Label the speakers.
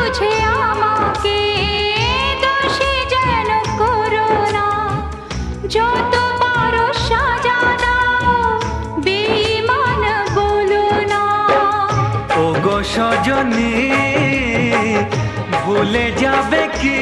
Speaker 1: বুঝে আমাকে দোষী যেন করো না, যত পারো সাজা দাও, বেঈমান বলো না।
Speaker 2: ওগো সজনী ভুলে যাবে কি